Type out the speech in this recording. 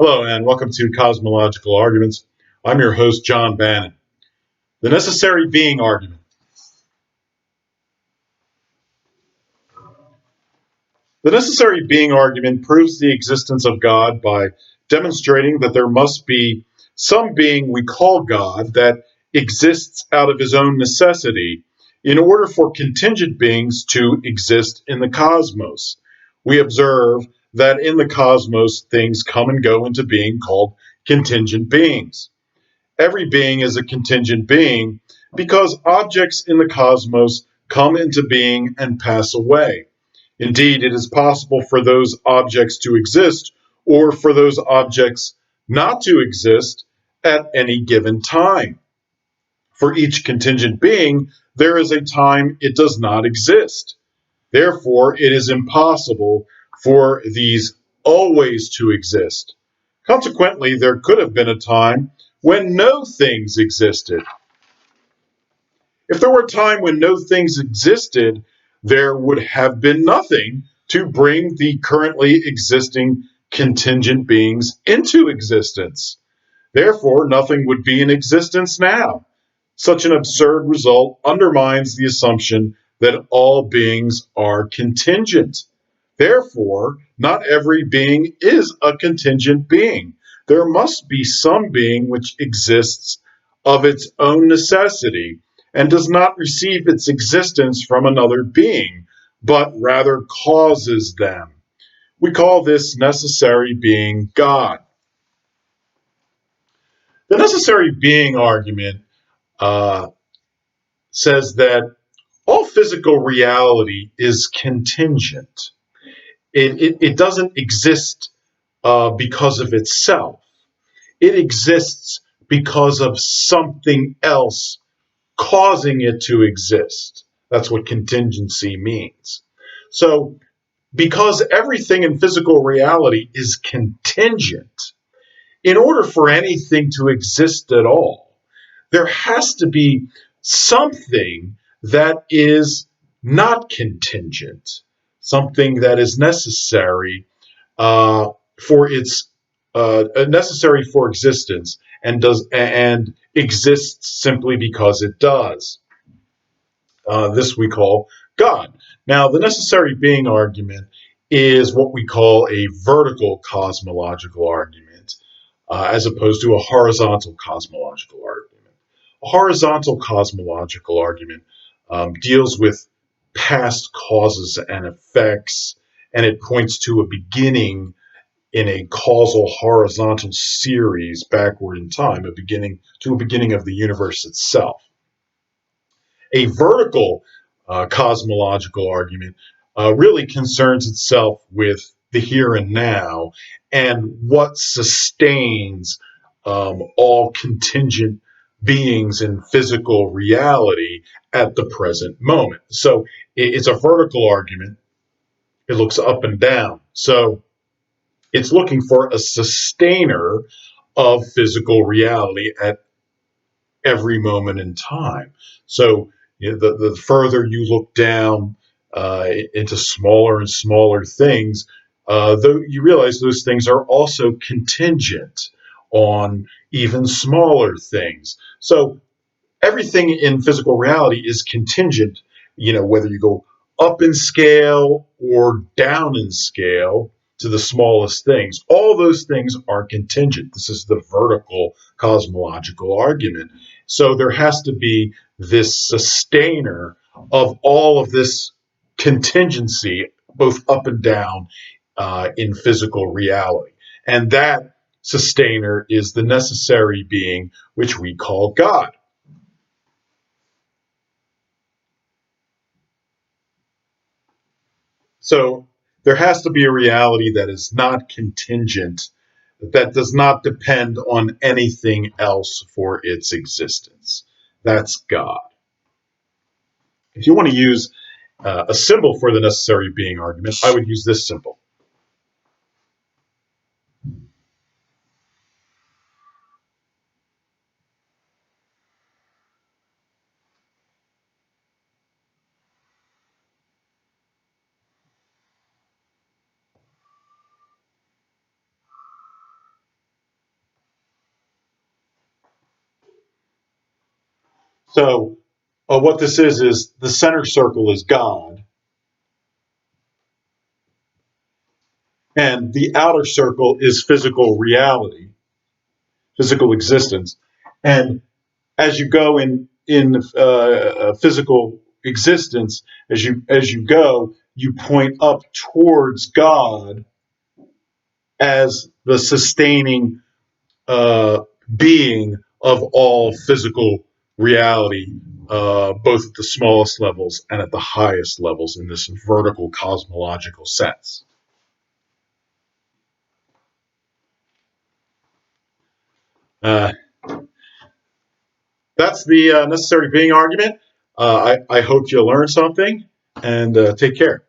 Hello and welcome to Cosmological Arguments. I'm your host, John Bannan. The necessary being argument. The necessary being argument proves the existence of God by demonstrating that there must be some being we call God that exists out of his own necessity in order for contingent beings to exist in the cosmos. We observe that in the cosmos things come and go into being called contingent beings. Every being is a contingent being because objects in the cosmos come into being and pass away. Indeed, it is possible for those objects to exist or for those objects not to exist at any given time. For each contingent being, there is a time it does not exist. Therefore, it is impossible for these always to exist. Consequently, there could have been a time when no things existed. If there were a time when no things existed, there would have been nothing to bring the currently existing contingent beings into existence. Therefore, nothing would be in existence now. Such an absurd result undermines the assumption that all beings are contingent. Therefore, not every being is a contingent being. There must be some being which exists of its own necessity and does not receive its existence from another being, but rather causes them. We call this necessary being God. The necessary being argument uh, says that all physical reality is contingent. It doesn't exist because of itself. It exists because of something else causing it to exist. That's what contingency means. So, because everything in physical reality is contingent, in order for anything to exist at all, there has to be something that is not contingent, something that is necessary for its necessary for existence and exists simply because it does. This we call God. Now, the necessary being argument is what we call a vertical cosmological argument, as opposed to a horizontal cosmological argument. A horizontal cosmological argument deals with past causes and effects, and it points to a beginning in a causal horizontal series backward in time, a beginning of the universe itself. A vertical cosmological argument really concerns itself with the here and now and what sustains all contingent beings in physical reality at the present moment. So it's a vertical argument. It looks up and down. So it's looking for a sustainer of physical reality at every moment in time. So the further you look down into smaller and smaller things, though you realize those things are also contingent on even smaller things. So everything in physical reality is contingent, whether you go up in scale or down in scale to the smallest things. All those things are contingent. This is the vertical cosmological argument. So there has to be this sustainer of all of this contingency, both up and down in physical reality. And that sustainer is the necessary being, which we call God. So there has to be a reality that is not contingent, that does not depend on anything else for its existence. That's God. If you want to use a symbol for the necessary being argument, I would use this symbol. So what this is the center circle is God, and the outer circle is physical reality, physical existence. And as you go in physical existence, as you go, you point up towards God as the sustaining uh, being of all physical reality, both at the smallest levels and at the highest levels in this vertical cosmological sense. Uh, that's the necessary being argument. I hope you learned something, and take care.